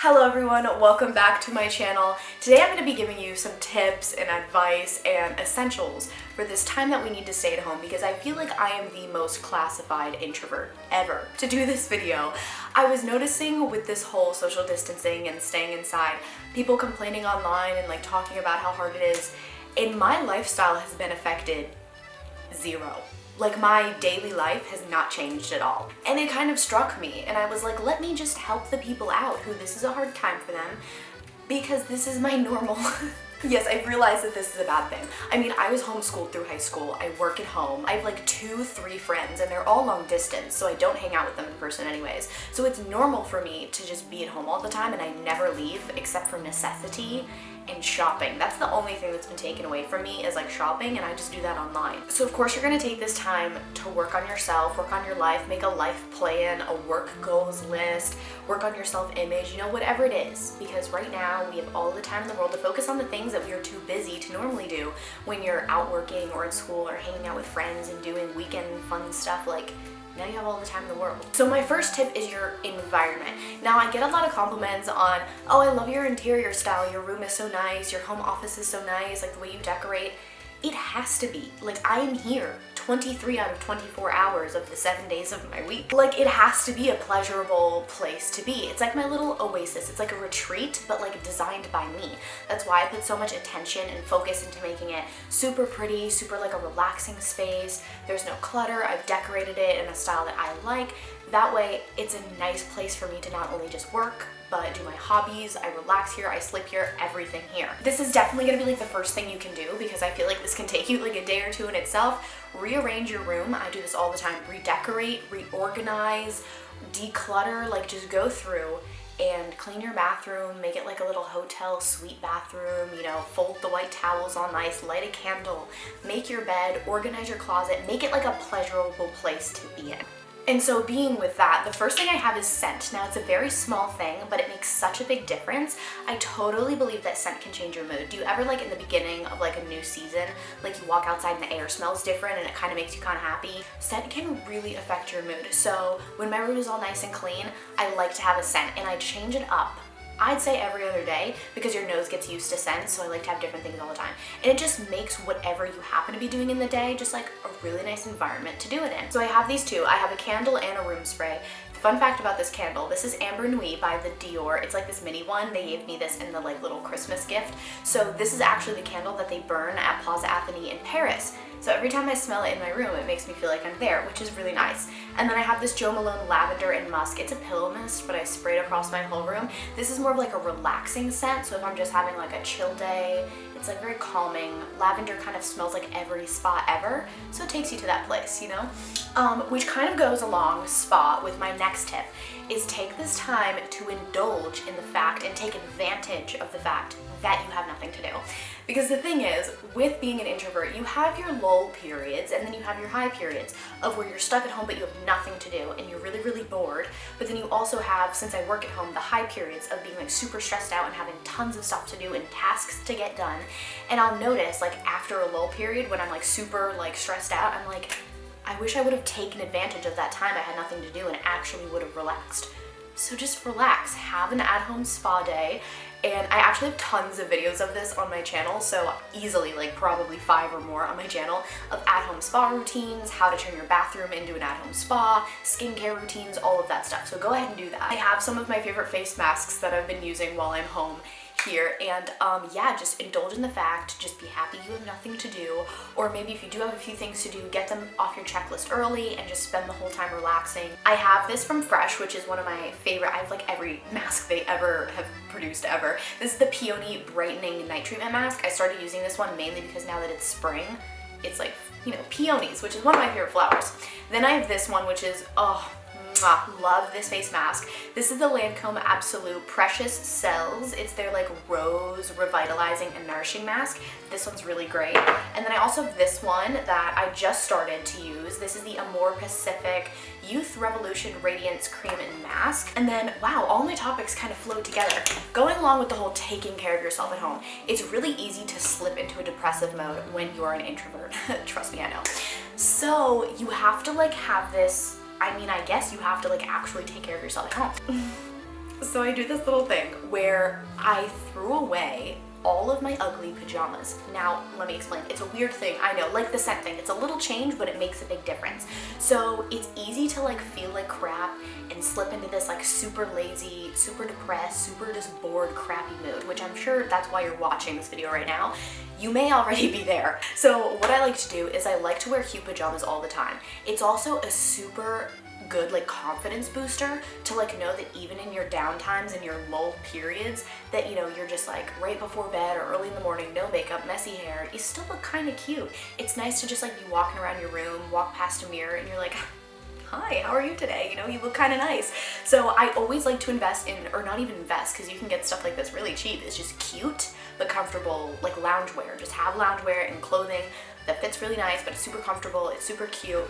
Hello everyone, welcome back to my channel. Today I'm going to be giving you some tips and advice and essentials for this time that we need to stay at home because I feel like I am the most classified introvert ever to do this video. I was noticing with this whole social distancing and staying inside, people complaining online and like talking about how hard it is, and my lifestyle has been affected zero. Like my daily life has not changed at all. And it kind of struck me and I was like, let me just help the people out who this is a hard time for them because this is my normal. Yes, I realized that this is a bad thing. I mean, I was homeschooled through high school. I work at home. I have like 2-3 friends and they're all long distance, so I don't hang out with them in person anyways. So it's normal for me to just be at home all the time and I never leave except for necessity and shopping. That's the only thing that's been taken away from me is like shopping, and I just do that online. So of course you're gonna take this time to work on yourself, work on your life, make a life plan, a work goals list, work on your self-image, you know, whatever it is. Because right now we have all the time in the world to focus on the things that we are too busy to normally do when you're out working or in school or hanging out with friends and doing weekend fun stuff. Like, now you have all the time in the world. So my first tip is your environment. Now I get a lot of compliments on, oh, I love your interior style, your room is so nice, your home office is so nice, like the way you decorate. It has to be. Like, I am here 23 out of 24 hours of the 7 days of my week. Like, it has to be a pleasurable place to be. It's like my little oasis. It's like a retreat, but like designed by me. That's why I put so much attention and focus into making it super pretty, super like a relaxing space. There's no clutter. I've decorated it in a style that I like. That way, it's a nice place for me to not only just work, but do my hobbies, I relax here, I sleep here, everything here. This is definitely gonna be like the first thing you can do because I feel like this can take you like a day or two in itself. Rearrange your room. I do this all the time. Redecorate, reorganize, declutter, like just go through and clean your bathroom, make it like a little hotel suite bathroom, you know, fold the white towels all nice, light a candle, make your bed, organize your closet, make it like a pleasurable place to be in. And so being with that, the first thing I have is scent. Now it's a very small thing, but it makes such a big difference. I totally believe that scent can change your mood. Do you ever like in the beginning of like a new season, like you walk outside and the air smells different and it kind of makes you kind of happy? Scent can really affect your mood. So when my room is all nice and clean, I like to have a scent and I change it up. I'd say every other day because your nose gets used to scents, so I like to have different things all the time. And it just makes whatever you happen to be doing in the day just like a really nice environment to do it in. So I have these two. I have a candle and a room spray. Fun fact about this candle, this is Amber Nuit by the Dior. It's like this mini one. They gave me this in the like little Christmas gift. So this is actually the candle that they burn at Plaza Athénée in Paris. So every time I smell it in my room, it makes me feel like I'm there, which is really nice. And then I have this Jo Malone Lavender and Musk. It's a pillow mist, but I sprayed across my whole room. This is more of like a relaxing scent, so if I'm just having like a chill day, it's like very calming. Lavender kind of smells like every spa ever, so it takes you to that place, you know? Which kind of goes along spa with my next tip, is take this time to indulge in the fact and take advantage of the fact that you have nothing to do. Because the thing is, with being an introvert, you have your lull periods and then you have your high periods of where you're stuck at home but you have nothing to do and you're really, really bored. But then you also have, since I work at home, the high periods of being like super stressed out and having tons of stuff to do and tasks to get done. And I'll notice like after a lull period when I'm like super like stressed out, I'm like, I wish I would have taken advantage of that time I had nothing to do and actually would have relaxed. So just relax, have an at-home spa day. And I actually have tons of videos of this on my channel, so easily like probably 5 or more on my channel of at-home spa routines, how to turn your bathroom into an at-home spa, skincare routines, all of that stuff. So go ahead and do that. I have some of my favorite face masks that I've been using while I'm home here, and yeah, just indulge in the fact, just be happy you have nothing to do, or maybe if you do have a few things to do, get them off your checklist early and just spend the whole time relaxing. I have this from Fresh, which is one of my favorite. I have like every mask they ever have produced ever. This is the Peony Brightening Night Treatment Mask. I started using this one mainly because now that it's spring, it's like, you know, peonies, which is one of my favorite flowers. Then I have this one, which is, oh, love this face mask. This is the Lancome Absolute Precious Cells. It's their like rose revitalizing and nourishing mask. This one's really great. And then I also have this one that I just started to use. This is the Amore Pacific Youth Revolution Radiance Cream and Mask. And then, wow, all my topics kind of flow together. Going along with the whole taking care of yourself at home, it's really easy to slip into a depressive mode when you're an introvert. Trust me, I know. So you have to like have this, I mean, I guess you have to like actually take care of yourself at home. So I do this little thing where I threw away all of my ugly pajamas. Now, let me explain. It's a weird thing, I know, like the scent thing. It's a little change, but it makes a big difference. So it's easy to like feel like crap and slip into this like super lazy, super depressed, super just bored, crappy mood, which I'm sure that's why you're watching this video right now. You may already be there. So what I like to do is I like to wear cute pajamas all the time. It's also a super good like confidence booster to like know that even in your down times and your lull periods that, you know, you're just like right before bed or early in the morning, no makeup, messy hair, you still look kind of cute. It's nice to just like be walking around your room, walk past a mirror and you're like, hi, how are you today? You know, you look kind of nice. So I always like to invest in, or not even invest, because you can get stuff like this really cheap. It's just cute but comfortable, like loungewear. Just have loungewear and clothing that fits really nice, but it's super comfortable, it's super cute.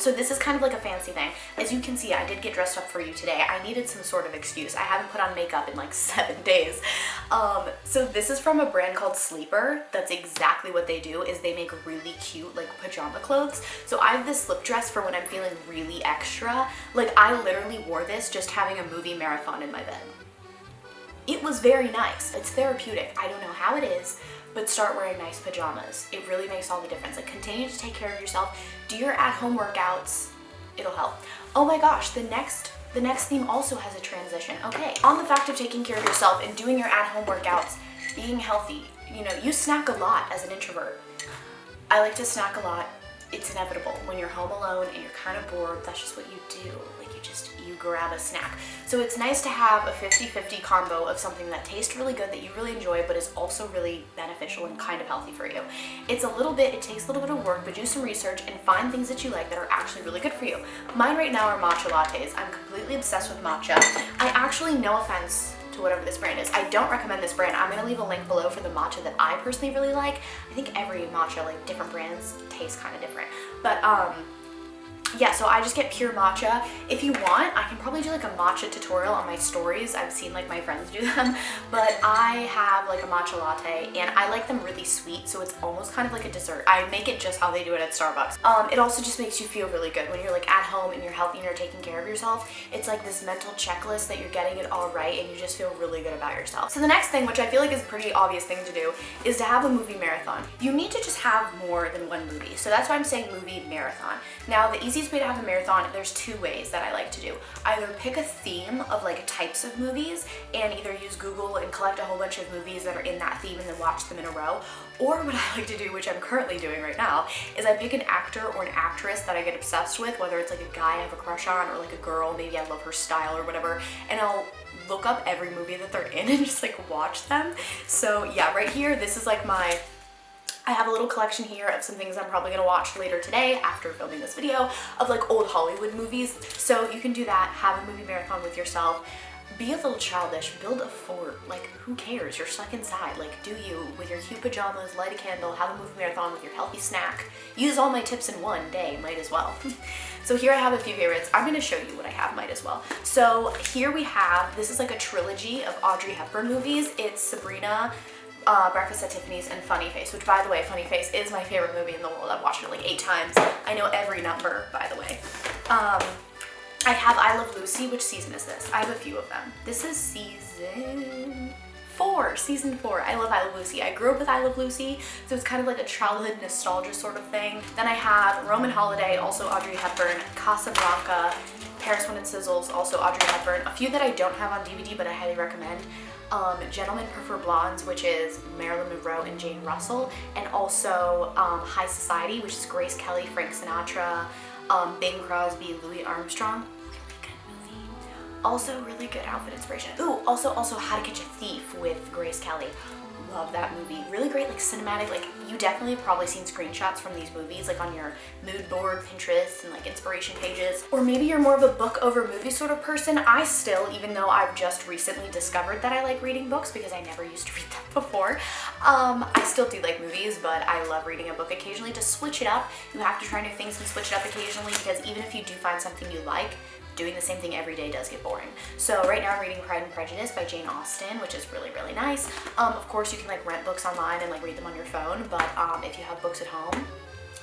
So this is kind of like a fancy thing. As you can see, I did get dressed up for you today. I needed some sort of excuse. I haven't put on makeup in like 7 days. So this is from a brand called Sleeper. That's exactly what they do, is they make really cute like pajama clothes. So I have this slip dress for when I'm feeling really extra. Like I literally wore this just having a movie marathon in my bed. It was very nice. It's therapeutic. I don't know how it is, but start wearing nice pajamas. It really makes all the difference. Like continue to take care of yourself. Do your at-home workouts. It'll help. Oh my gosh, the next theme also has a transition. Okay, on the fact of taking care of yourself and doing your at-home workouts, being healthy. You know, you snack a lot as an introvert. I like to snack a lot. It's inevitable. When you're home alone and you're kind of bored, that's just what you do. Like you grab a snack. So it's nice to have a 50-50 combo of something that tastes really good, that you really enjoy, but is also really beneficial and kind of healthy for you. It takes a little bit of work, but do some research and find things that you like that are actually really good for you. Mine right now are matcha lattes. I'm completely obsessed with matcha. I actually, no offense to whatever this brand is, I don't recommend this brand. I'm gonna leave a link below for the matcha that I personally really like. I think every matcha, like different brands, taste kind of different. But yeah, so I just get pure matcha. If you want, I can probably do like a matcha tutorial on my stories. I've seen like my friends do them, but I have like a matcha latte and I like them really sweet, so it's almost kind of like a dessert. I make it just how they do it at Starbucks. It also just makes you feel really good when you're like at home and you're healthy and you're taking care of yourself. It's like this mental checklist that you're getting it all right and you just feel really good about yourself. So the next thing, which I feel like is a pretty obvious thing to do, is to have a movie marathon. You need to just have more than one movie. So that's why I'm saying movie marathon. Now, the easiest way to have a marathon, there's 2 ways that I like to do. Either pick a theme of like types of movies and either use Google and collect a whole bunch of movies that are in that theme and then watch them in a row. Or what I like to do, which I'm currently doing right now, is I pick an actor or an actress that I get obsessed with, whether it's like a guy I have a crush on or like a girl, maybe I love her style or whatever, and I'll look up every movie that they're in and just like watch them. So yeah, right here, this is like I have a little collection here of some things I'm probably gonna watch later today after filming this video of like old Hollywood movies. So you can do that, have a movie marathon with yourself, be a little childish, build a fort, like who cares, you're stuck inside, like do you, with your cute pajamas, light a candle, have a movie marathon with your healthy snack. Use all my tips in one day, might as well. So here I have a few favorites. I'm gonna show you what I have, might as well. So here we have, this is like a trilogy of Audrey Hepburn movies. It's Sabrina, Breakfast at Tiffany's, and Funny Face, which by the way, Funny Face is my favorite movie in the world. I've watched it like 8 times. I know every number, by the way. I have I Love Lucy. Which season is this? I have a few of them. This is season 4. I love Lucy. I grew up with I Love Lucy, so it's kind of like a childhood nostalgia sort of thing. Then I have Roman Holiday, also Audrey Hepburn, Casablanca, Paris When It Sizzles, also Audrey Hepburn. A few that I don't have on DVD, but I highly recommend. Gentlemen Prefer Blondes, which is Marilyn Monroe and Jane Russell, and also High Society, which is Grace Kelly, Frank Sinatra, Bing Crosby, Louis Armstrong. Really good movie. Also really good outfit inspiration. Ooh, also How to Catch a Thief with Grace Kelly. Love that movie. Really great, like cinematic, like you definitely have probably seen screenshots from these movies like on your mood board, Pinterest, and like inspiration pages. Or maybe you're more of a book over movie sort of person. I still, even though I've just recently discovered that I like reading books because I never used to read them before, I still do like movies, but I love reading a book occasionally to switch it up. You have to try new things and switch it up occasionally because even if you do find something you like, doing the same thing every day does get boring. So right now I'm reading Pride and Prejudice by Jane Austen, which is really, really nice. Of course you can like rent books online and like read them on your phone, but if you have books at home,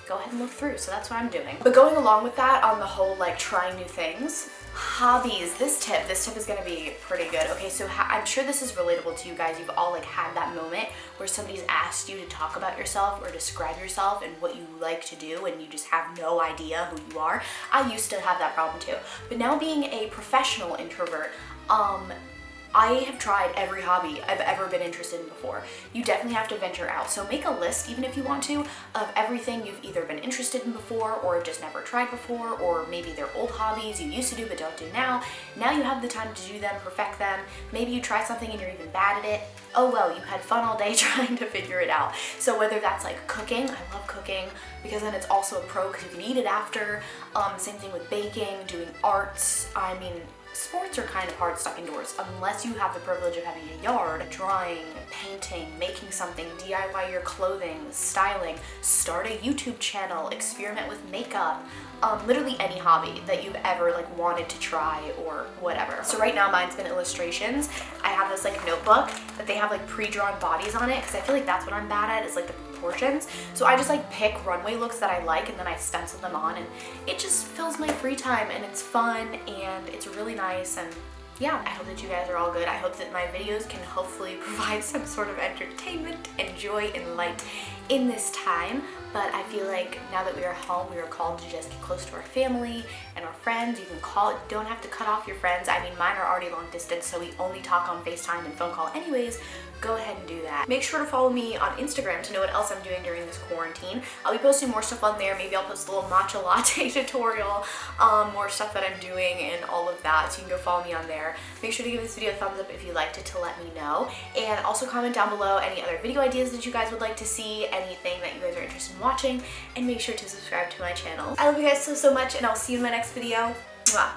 go ahead and look through. So that's what I'm doing. But going along with that, on the whole like trying new things, hobbies, this tip is gonna be pretty good. Okay, so I'm sure this is relatable to you guys. You've all like had that moment where somebody's asked you to talk about yourself or describe yourself and what you like to do, and you just have no idea who you are. I used to have that problem too, but now being a professional introvert, I have tried every hobby I've ever been interested in before. You definitely have to venture out. So make a list, even if you want to, of everything you've either been interested in before or have just never tried before, or maybe they're old hobbies you used to do but don't do now. Now you have the time to do them, perfect them. Maybe you try something and you're even bad at it. Oh well, you had fun all day trying to figure it out. So whether that's like cooking, I love cooking because then it's also a pro because you can eat it after. Same thing with baking, doing arts. I mean, sports are kind of hard stuck indoors unless you have the privilege of having a yard. Drawing, painting, making something, DIY your clothing, styling, start a YouTube channel, experiment with makeup, literally any hobby that you've ever like wanted to try or whatever. So right now mine's been illustrations. I have this like notebook that they have like pre-drawn bodies on it because I feel like that's what I'm bad at, is like the proportions. So I just like pick runway looks that I like and then I stencil them on, and it just fills my free time and it's fun and it's really nice. And yeah, I hope that you guys are all good. I hope that my videos can hopefully provide some sort of entertainment and joy and light in this time. But I feel like now that we are home, we are called to just get close to our family and our friends. You can call it, don't have to cut off your friends. I mean, mine are already long distance, so we only talk on FaceTime and phone call anyways. Go ahead and do that. Make sure to follow me on Instagram to know what else I'm doing during this quarantine. I'll be posting more stuff on there. Maybe I'll post a little matcha latte tutorial, more stuff that I'm doing and all of that. So you can go follow me on there. Make sure to give this video a thumbs up if you liked it to let me know. And also comment down below any other video ideas that you guys would like to see, anything that you guys are interested in watching, and make sure to subscribe to my channel. I love you guys so much, and I'll see you in my next video. Mwah.